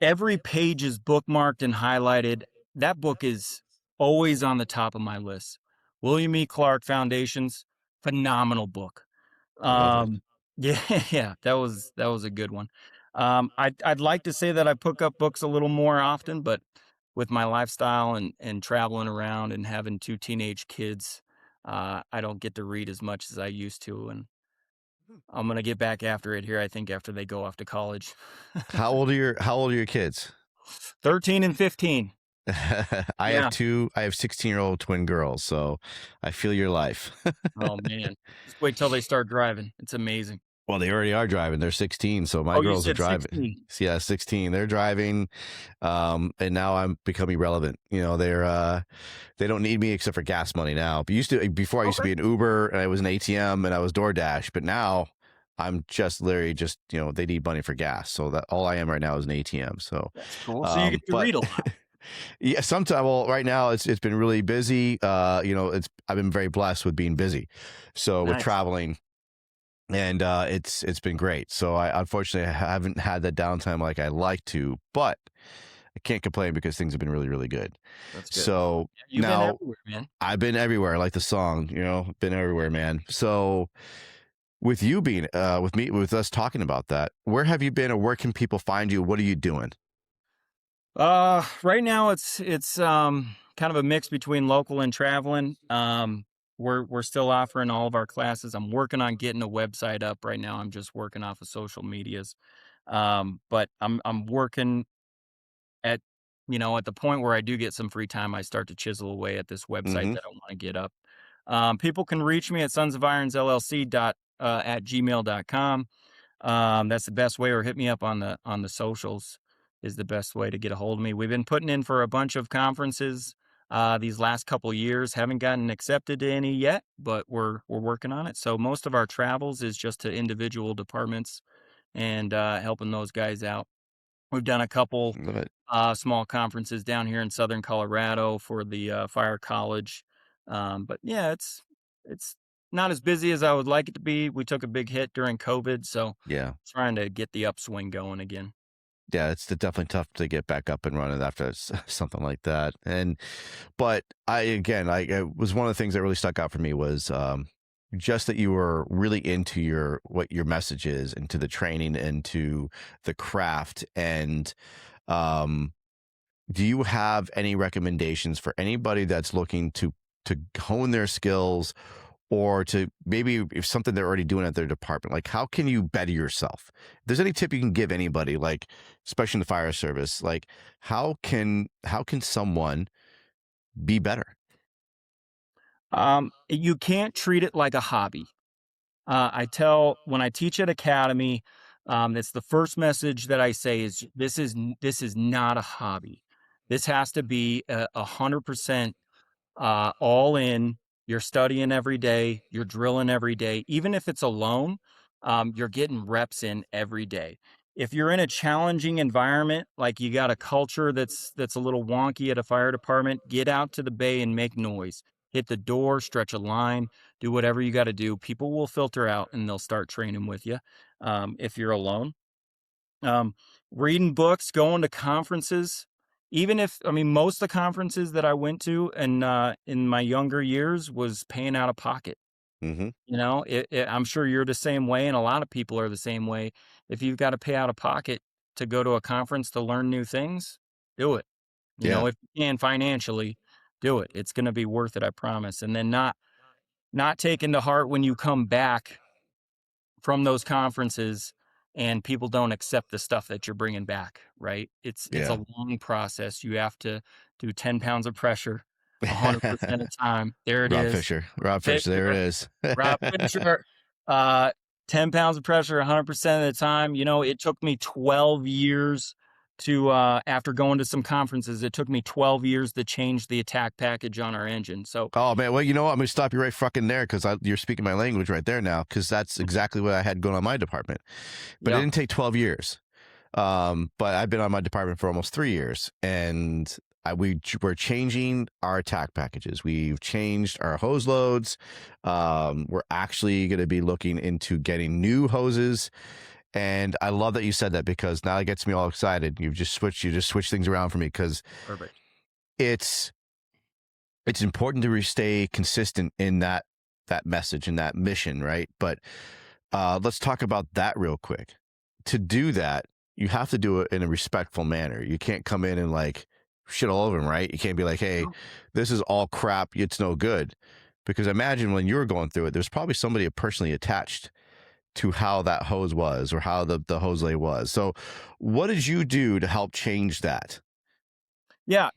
every page is bookmarked and highlighted. That book is always on the top of my list. William E. Clark Foundations, phenomenal book. I love it. Yeah, yeah, that was a good one. I'd like to say that I pick up books a little more often, but with my lifestyle and traveling around and having two teenage kids, I don't get to read as much as I used to, and I'm gonna get back after it here. I think after they go off to college. How old are your kids? 13 and 15. I have Yeah. 16-year-old twin girls, so I feel your life. Oh man. Just wait till they start driving. It's amazing. Well, they already are driving. They're 16, so my Oh, you girls are said driving. 16. Yeah, 16. They're driving, and now I'm becoming relevant. They don't need me except for gas money now. But before I used to Okay. be an Uber, and I was an ATM, and I was DoorDash. But now I'm just literally just they need money for gas. So that all I am right now is an ATM. So, That's cool. So you get to but read a lot. yeah, sometimes. Well, right now it's been really busy. I've been very blessed with being busy. So with Nice. traveling. And it's been great. So I unfortunately haven't had that downtime like I like to, but I can't complain because things have been really, really good. That's good. So Yeah, you've been now everywhere, man. I've been everywhere, like the song, been everywhere, man. So with you being with us talking about that, where have you been or where can people find you? What are you doing? Right now it's kind of a mix between local and traveling. We're still offering all of our classes. I'm working on getting a website up right now. I'm just working off of social medias. But I'm working at at the point where I do get some free time, I start to chisel away at this website Mm-hmm. that I want to get up. People can reach me at sons of irons LLC at gmail.com. That's the best way, or hit me up on the socials is the best way to get a hold of me. We've been putting in for a bunch of conferences these last couple years. Haven't gotten accepted to any yet, but we're working on it. So most of our travels is just to individual departments and helping those guys out. We've done a couple Love it. small conferences down here in Southern Colorado for the fire college. But yeah, it's not as busy as I would like it to be. We took a big hit during COVID, so Yeah. trying to get the upswing going again. Yeah, it's definitely tough to get back up and running after something like that. But it was one of the things that really stuck out for me was just that you were really into what your message is, into the training, into the craft. And do you have any recommendations for anybody that's looking to hone their skills, or to maybe if something they're already doing at their department? Like, how can you better yourself? If there's any tip you can give anybody, like especially in the fire service, like how can someone be better? You can't treat it like a hobby. When I teach at Academy, it's the first message that I say is this is not a hobby. This has to be 100% all in. You're studying every day, you're drilling every day. Even if it's alone, you're getting reps in every day. If you're in a challenging environment, like you got a culture that's a little wonky at a fire department, get out to the bay and make noise. Hit the door, stretch a line, do whatever you got to do. People will filter out and they'll start training with you. If you're alone, um, reading books, going to conferences. Even if, I mean, most of the conferences that I went to and in my younger years was paying out of pocket. Mm-hmm. You know, I'm sure you're the same way, and a lot of people are the same way. If you've got to pay out of pocket to go to a conference to learn new things, do it. You Yeah. know, if you can financially, do it. It's going to be worth it, I promise. And then not taking to heart when you come back from those conferences and people don't accept the stuff that you're bringing back, right? It's Yeah. a long process. You have to do 10 pounds of pressure 100% of the time. There it Rob is. Fisher. Rob Fisher. There it is. Rob Fisher, uh, 10 pounds of pressure 100% of the time. You know, it took me 12 years to, after going to some conferences, it took me 12 years to change the attack package on our engine. So, Oh man, well, you know what? I'm gonna stop you right fucking there, because you're speaking my language right there now, because that's exactly what I had going on my department. But it yeah, didn't take 12 years. But I've been on my department for almost 3 years, and we're changing our attack packages. We've changed our hose loads. We're actually going to be looking into getting new hoses. And I love that you said that, because now it gets me all excited. You just switch things around for me, because perfect. it's important to stay consistent in that message and that mission, right? But let's talk about that real quick. To do that, you have to do it in a respectful manner. You can't come in and like shit all over them, right? You can't be like, hey, this is all crap, it's no good. Because imagine when you were going through it, there's probably somebody personally attached to how that hose was, or how the hose lay was. So what did you do to help change that? Yeah,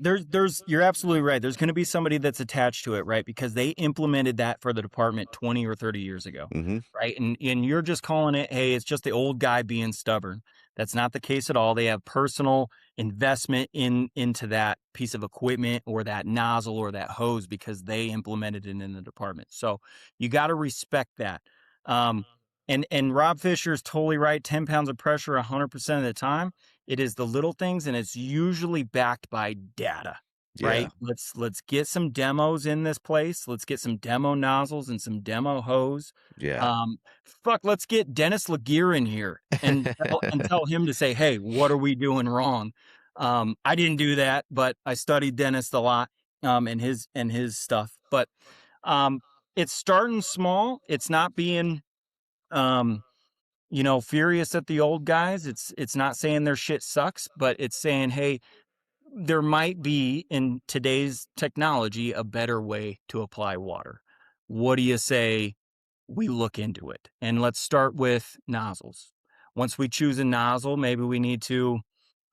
you're absolutely right. There's going to be somebody that's attached to it, right? Because they implemented that for the department 20 or 30 years ago, Mm-hmm. right? And you're just calling it, hey, it's just the old guy being stubborn. That's not the case at all. They have personal investment into that piece of equipment or that nozzle or that hose because they implemented it in the department. So you got to respect that. Um, and Rob Fisher is totally right. 10 pounds of pressure 100% of the time. It is the little things, and it's usually backed by data, right? Yeah. Let's get some demos in this place. Let's get some demo nozzles and some demo hose. Yeah. Let's get Dennis Laguerre in here and tell him to say, hey, what are we doing wrong? I didn't do that, but I studied Dennis a lot, and his stuff. But it's starting small. It's not being furious at the old guys. It's not saying their shit sucks, but it's saying, hey, there might be in today's technology a better way to apply water. What do you say we look into it? And let's start with nozzles. Once we choose a nozzle, maybe we need to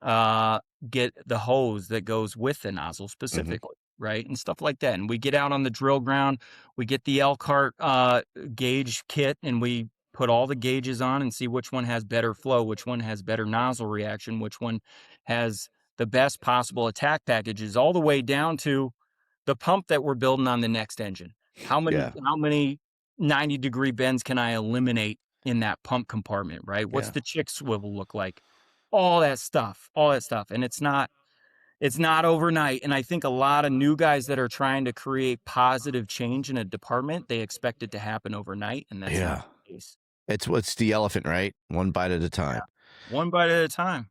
get the hose that goes with the nozzle specifically, right? And stuff like that. And we get out on the drill ground, we get the Elkhart gauge kit, and we put all the gauges on and see which one has better flow, which one has better nozzle reaction, which one has the best possible attack packages, all the way down to the pump that we're building on the next engine. How many 90-degree bends can I eliminate in that pump compartment, right? What's the chick swivel look like? All that stuff. And it's not overnight. And I think a lot of new guys that are trying to create positive change in a department, they expect it to happen overnight. And that's not the case. It's the elephant, right? One bite at a time. Yeah. One bite at a time.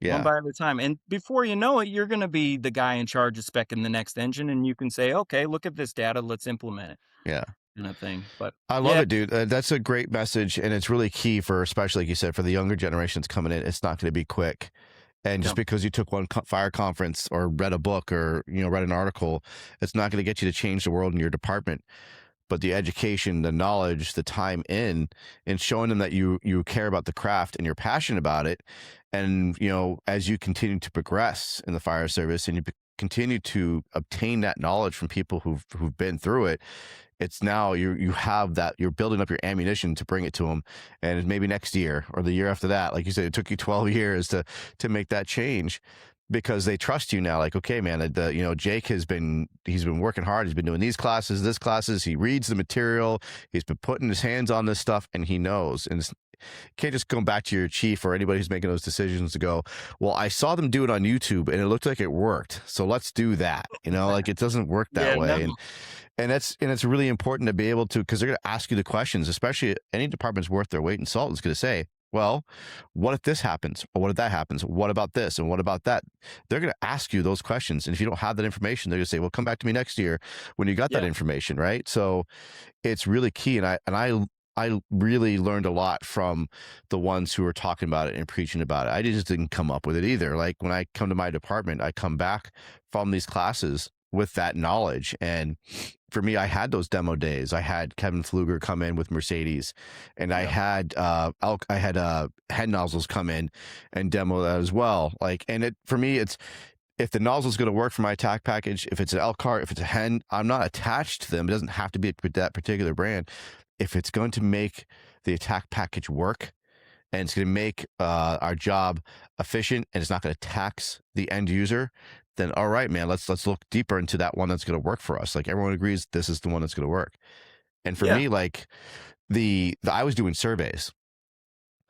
Yeah. One bite at a time. And before you know it, you're going to be the guy in charge of speccing the next engine. And you can say, okay, look at this data. Let's implement it. Yeah. Kind of thing. But I love it, dude. That's a great message. And it's really key for, especially like you said, for the younger generations coming in. It's not going to be quick. And just because you took one fire conference or read a book or, read an article, it's not going to get you to change the world in your department. But the education, the knowledge, the time in, and showing them that you care about the craft and you're passionate about it. And, as you continue to progress in the fire service and you continue to obtain that knowledge from people who've been through it, it's now you have that, you're building up your ammunition to bring it to them. And maybe next year or the year after that, like you said, it took you 12 years to make that change because they trust you now. Like, okay, man, Jake he's been working hard. He's been doing these classes. He reads the material. He's been putting his hands on this stuff and he knows. And you can't just go back to your chief or anybody who's making those decisions to go, well, I saw them do it on YouTube and it looked like it worked. So let's do that. Like it doesn't work that way. No. And it's really important to be able to, because they're going to ask you the questions, especially any department's worth their weight in salt is going to say, well, what if this happens? Or what if that happens? What about this? And what about that? They're going to ask you those questions. And if you don't have that information, they're going to say, well, come back to me next year when you got that information, right? So it's really key. And I really learned a lot from the ones who were talking about it and preaching about it. I just didn't come up with it either. Like when I come to my department, I come back from these classes with that knowledge. And for me, I had those demo days. I had Kevin Pfluger come in with Mercedes, and I had head nozzles come in and demo that as well. For me, it's if the nozzle is going to work for my attack package, if it's an Elkhart, if it's a Hen, I'm not attached to them. It doesn't have to be that particular brand. If it's going to make the attack package work and it's going to make our job efficient and it's not going to tax the end user, then all right, man, let's look deeper into that one that's going to work for us. Like everyone agrees this is the one that's going to work. And for me, like I was doing surveys.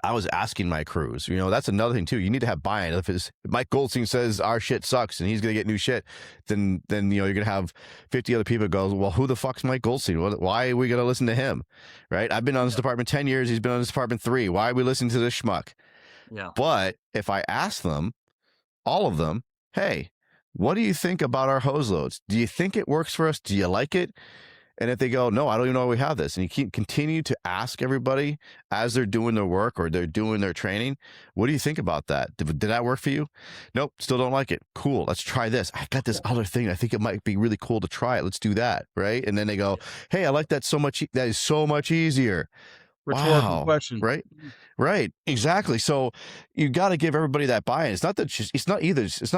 I was asking my crews, that's another thing too. You need to have buy-in. If Mike Goldstein says our shit sucks and he's going to get new shit, then you're going to have 50 other people go, well, who the fuck's Mike Goldstein? Why are we going to listen to him? Right? I've been on this department 10 years. He's been on this department 3. Why are we listening to this schmuck? Yeah. But if I ask them, all of them, hey, what do you think about our hose loads? Do you think it works for us? Do you like it? And if they go, no, I don't even know we have this. And you continue to ask everybody as they're doing their work or they're doing their training, what do you think about that? Did that work for you? Nope, still don't like it. Cool, let's try this. I got this other thing. I think it might be really cool to try it. Let's do that, right? And then they go, hey, I like that so much. That is so much easier. Rhetorical question. Right. Exactly. So you got to give everybody that buy-in. It's not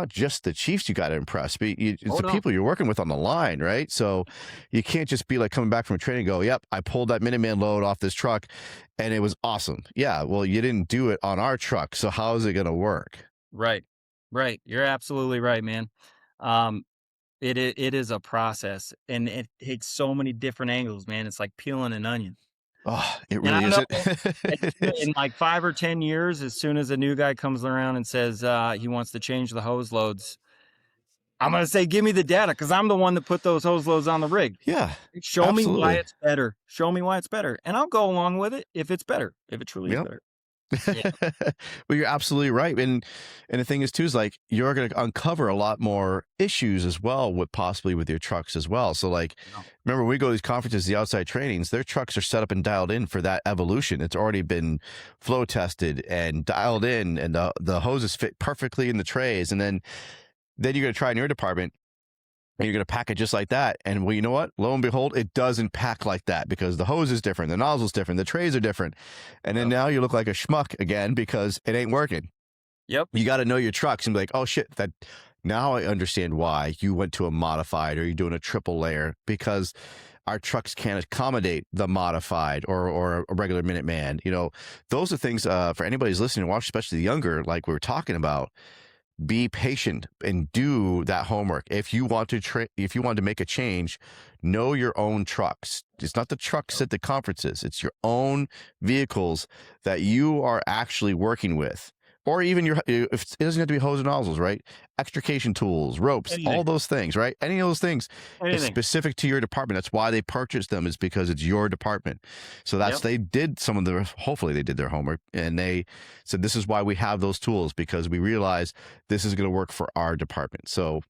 just the chiefs you got to impress, but it's the people you're working with on the line, right? So you can't just be like coming back from a training and go, yep, I pulled that Minuteman load off this truck and it was awesome. Yeah. Well, you didn't do it on our truck. So how is it going to work? Right. You're absolutely right, man. It is a process and it takes so many different angles, man. It's like peeling an onion. Oh, it really is. In like 5 or 10 years, as soon as a new guy comes around and says he wants to change the hose loads, I'm going to say, give me the data because I'm the one that put those hose loads on the rig. Yeah. Show me why it's better. Show me why it's better. And I'll go along with it if it's better, if it truly is better. Yeah. Well, you're absolutely right. And the thing is too, is like, you're going to uncover a lot more issues as well with possibly with your trucks as well. So like, remember when we go to these conferences, the outside trainings, their trucks are set up and dialed in for that evolution. It's already been flow tested and dialed in and the hoses fit perfectly in the trays. And then you're going to try in your department and you're going to pack it just like that. And well, you know what? Lo and behold, it doesn't pack like that because the hose is different. The nozzle's different. The trays are different. And then now you look like a schmuck again because it ain't working. Yep. You got to know your trucks and be like, oh shit, now I understand why you went to a modified or you're doing a triple layer because our trucks can't accommodate the modified or a regular Minuteman. You know, those are things for anybody who's listening to watch, especially the younger, like we were talking about. Be patient and do that homework. If you want to if you want to make a change, know your own trucks. It's not the trucks at the conferences. It's your own vehicles that you are actually working with. Or even if it doesn't have to be hose and nozzles, right? Extrication tools, ropes, all Anything. those things, right? Any of those things is Anything. specific to your department. That's why they purchased them, is because it's your department. So that's, they did some of the, hopefully they did their homework, and they said, this is why we have those tools, because we realize this is going to work for our department. So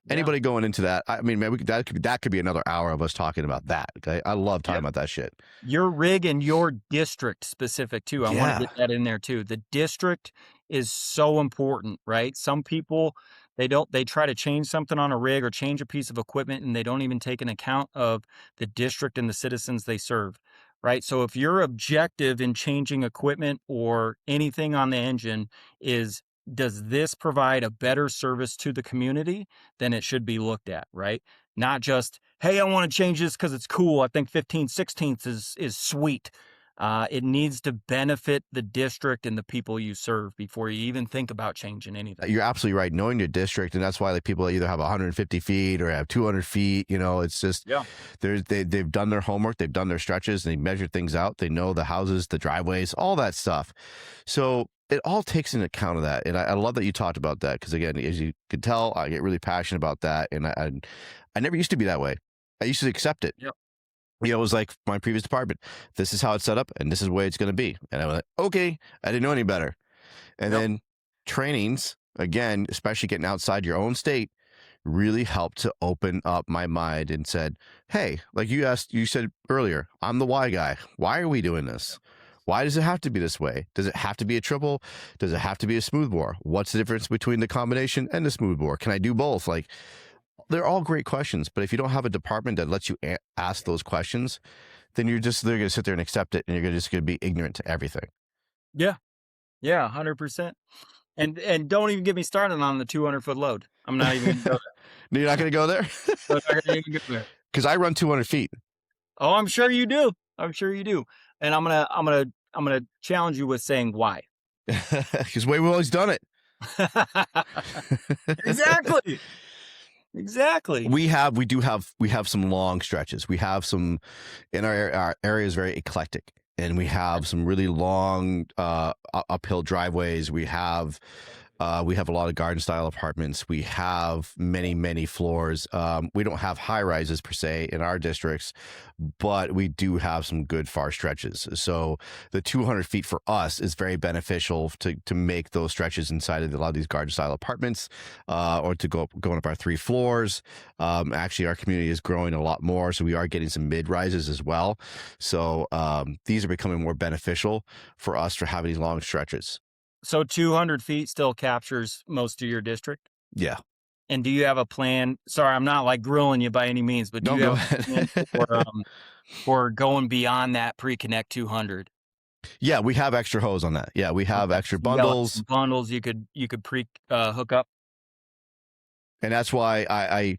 anybody going into that, I mean, man, that could be another hour of us talking about that. Okay. I love talking about that shit. Your rig and your district specific too. I want to get that in there too. The district is so important, right? Some people, they try to change something on a rig or change a piece of equipment, and they don't even take an account of the district and the citizens they serve, right? So if your objective in changing equipment or anything on the engine is, does this provide a better service to the community, then it should be looked at, right? Not just, hey, I want to change this because it's cool. I think 15/16 is sweet. It needs to benefit the district and the people you serve before you even think about changing anything. You're absolutely right. Knowing your district, and that's why like people either have 150 feet or have 200 feet. You know, it's just they've done their homework, they've done their stretches, and they measure things out. They know the houses, the driveways, all that stuff. So it all takes into account of that, and I love that you talked about that, because again, as you can tell, I get really passionate about that, and I never used to be that way. I used to accept it. Yep. You know, it was like my previous department. This is how it's set up, and this is the way it's going to be. And I was like, okay, I didn't know any better. And then trainings, again, especially getting outside your own state, really helped to open up my mind and said, hey, like you said earlier, I'm the why guy. Why are we doing this? Why does it have to be this way? Does it have to be a triple? Does it have to be a smooth bore? What's the difference between the combination and the smooth bore? Can I do both? Like, they're all great questions, but if you don't have a department that lets you ask those questions, then they're going to sit there and accept it, and you're just going to be ignorant to everything. Yeah. Yeah. 100%. And don't even get me started on the 200-foot load. I'm not even going to go there. No, you're not going to go there? I'm not gonna even go there. Because I run 200 feet. Oh, I'm sure you do. I'm sure you do. And I'm gonna challenge you with saying why. Because we've always done it. Exactly. Exactly. We have some long stretches. We have some, in our area is very eclectic, and we have some really long uphill driveways. We have a lot of garden style apartments. We have many floors. We don't have high rises per se in our districts, but we do have some good far stretches. So the 200 feet for us is very beneficial to make those stretches inside of a lot of these garden style apartments, or to going up our 3 floors. Actually, our community is growing a lot more, so we are getting some mid rises as well. So these are becoming more beneficial for us for having these long stretches. So 200 feet still captures most of your district? Yeah. And do you have a plan? Sorry, I'm not like grilling you by any means, but do you have a plan for going beyond that pre-connect 200? Yeah, we have extra hose on that. Yeah, we have extra bundles. Bundles you could hook up. And that's why I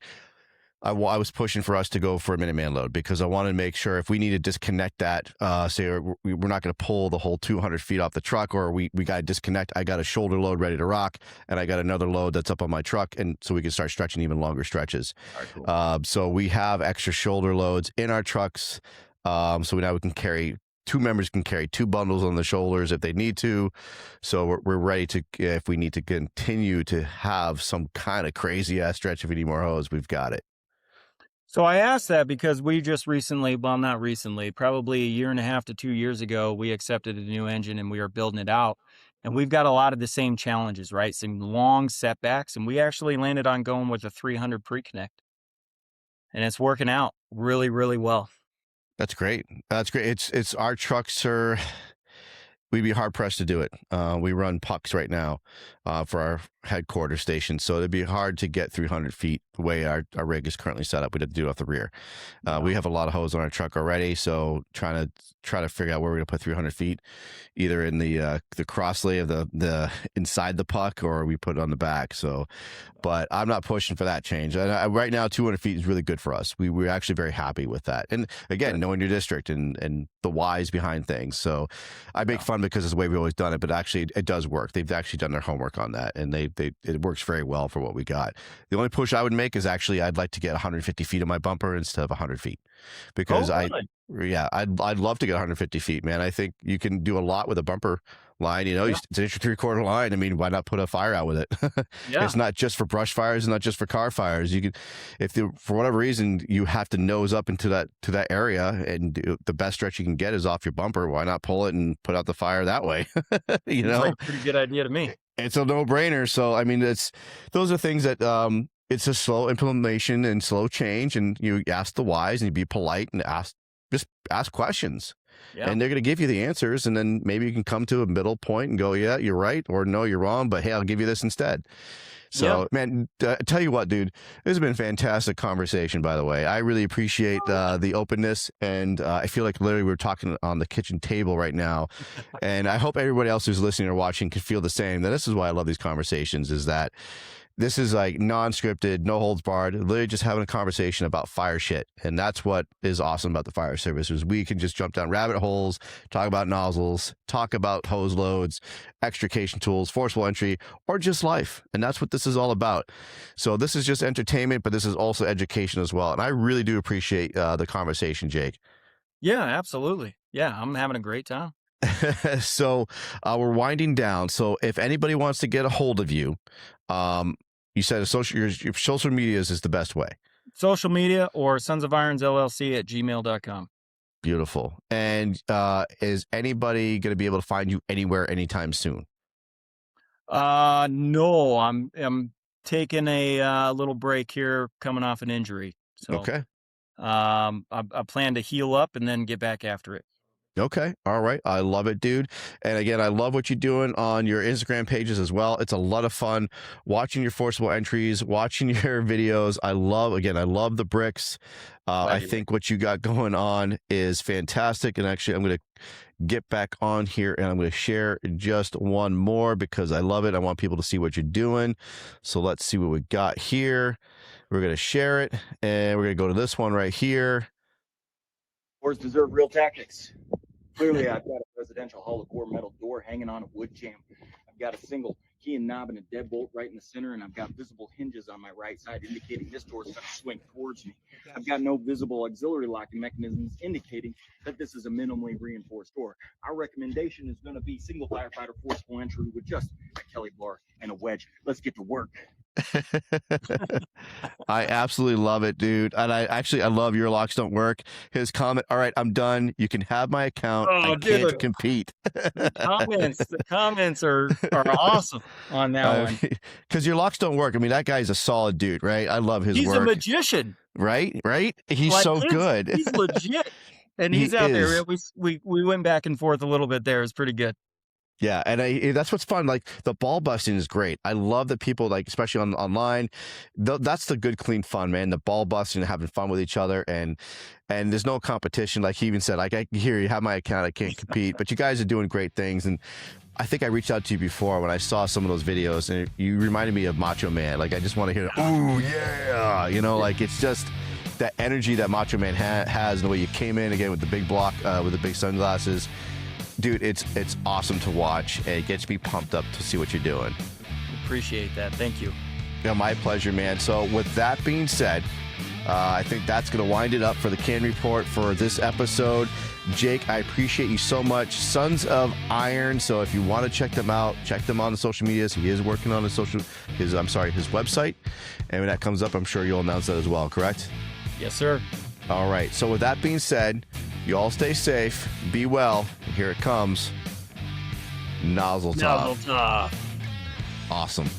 was pushing for us to go for a Minuteman load, because I wanted to make sure if we need to disconnect that, say we're not going to pull the whole 200 feet off the truck, or we got to disconnect. I got a shoulder load ready to rock, and I got another load that's up on my truck, and so we can start stretching even longer stretches. Cool. So we have extra shoulder loads in our trucks. So now we can carry, 2 members can carry 2 bundles on the shoulders if they need to. So we're ready to, if we need to continue to have some kind of crazy ass stretch, if we need more hose, we've got it. So I asked that because we just recently, well, not recently, probably 1.5 to 2 years ago, we accepted a new engine and we are building it out. And we've got a lot of the same challenges, right? Some long setbacks. And we actually landed on going with a 300 pre-connect. And it's working out really, really well. That's great. That's great. It's our trucks are, we'd be hard pressed to do it. We run pucks right now for our headquarters station, so it'd be hard to get 300 feet the way our rig is currently set up. We'd have to do it off the rear. We have a lot of hose on our truck already, so trying to figure out where we're going to put 300 feet, either in the cross lay of the inside the puck, or we put it on the back. So, but I'm not pushing for that change. Right now, 200 feet is really good for us. We're actually very happy with that. And again, knowing your district and the whys behind things. So I make fun because it's the way we've always done it, but actually it does work. They've actually done their homework on that, and it works very well for what we got. The only push I would make is actually I'd like to get 150 feet of my bumper instead of 100 feet, because I'd love to get 150 feet, man. I think you can do a lot with a bumper line. It's an inch or 3/4 line. I mean, why not put a fire out with it? It's not just for brush fires, and not just for car fires. You can, for whatever reason you have to nose up into that area, and the best stretch you can get is off your bumper. Why not pull it and put out the fire that way? It's like a pretty good idea to me. It's a no-brainer. So I mean, those are things that it's a slow implementation and slow change, and you ask the whys and you be polite and just ask questions. Yeah. And they're going to give you the answers, and then maybe you can come to a middle point and go, yeah, you're right, or no, you're wrong, but hey, I'll give you this instead. So, man, tell you what, dude, this has been a fantastic conversation, by the way. I really appreciate the openness, and I feel like literally we're talking on the kitchen table right now. And I hope everybody else who's listening or watching can feel the same. That this is why I love these conversations, is that this is like non-scripted, no holds barred, literally just having a conversation about fire shit. And that's what is awesome about the fire service, is we can just jump down rabbit holes, talk about nozzles, talk about hose loads, extrication tools, forcible entry, or just life. And that's what this is all about. So this is just entertainment, but this is also education as well. And I really do appreciate the conversation, Jake. Yeah, absolutely. Yeah, I'm having a great time. So we're winding down. So if anybody wants to get a hold of you, you said your social media is the best way. Social media or Sons of Iron LLC at gmail.com. Beautiful. And is anybody going to be able to find you anywhere anytime soon? No, I'm taking a little break here, coming off an injury. So okay. I plan to heal up and then get back after it. Okay. All right. I love it, dude. And again, I love what you're doing on your Instagram pages as well. It's a lot of fun watching your forcible entries, watching your videos. I love the bricks. I think what you got going on is fantastic. And actually, I'm going to get back on here and I'm going to share just one more because I love it. I want people to see what you're doing. So let's see what we got here. We're going to share it, and we're going to go to this one right here. Wars deserve real tactics. Clearly, I've got a residential hollow core metal door hanging on a wood jamb. I've got a single key and knob and a deadbolt right in the center, and I've got visible hinges on my right side indicating this door is going to swing towards me. I've got no visible auxiliary locking mechanisms indicating that this is a minimally reinforced door. Our recommendation is going to be single firefighter forcible entry with just a Kelly bar and a wedge. Let's get to work. I absolutely love it, dude. And I love your locks don't work. His comment, all right, I'm done. You can have my account. I can't compete. The comments are awesome on that one. Because your locks don't work. I mean, that guy's a solid dude, right? I love his work. He's a magician. Right? He's so good. He's legit. And he's out there. We went back and forth a little bit there. It's pretty good. Yeah, and that's what's fun. Like, the ball busting is great. I love that people, like, especially online, that's the good, clean fun, man. The ball busting and having fun with each other, and there's no competition. Like he even said, like, I hear you have my account, I can't compete, but you guys are doing great things. And I think I reached out to you before when I saw some of those videos, and you reminded me of Macho Man. Like, I just want to hear, oh yeah, like, it's just that energy that Macho Man has, and the way you came in again with the big block, with the big sunglasses. Dude, it's awesome to watch, and it gets me pumped up to see what you're doing. Appreciate that. Thank you. Yeah, my pleasure, man. So with that being said, I think that's going to wind it up for the C.A.N. Report for this episode. Jake, I appreciate you so much. Sons of Iron. So if you want to check them out, check them on the social medias. He is working on his website. And when that comes up, I'm sure you'll announce that as well, correct? Yes, sir. All right. So with that being said, you all stay safe, be well. Here it comes. Nozzle Top. Nozzle Top. Awesome.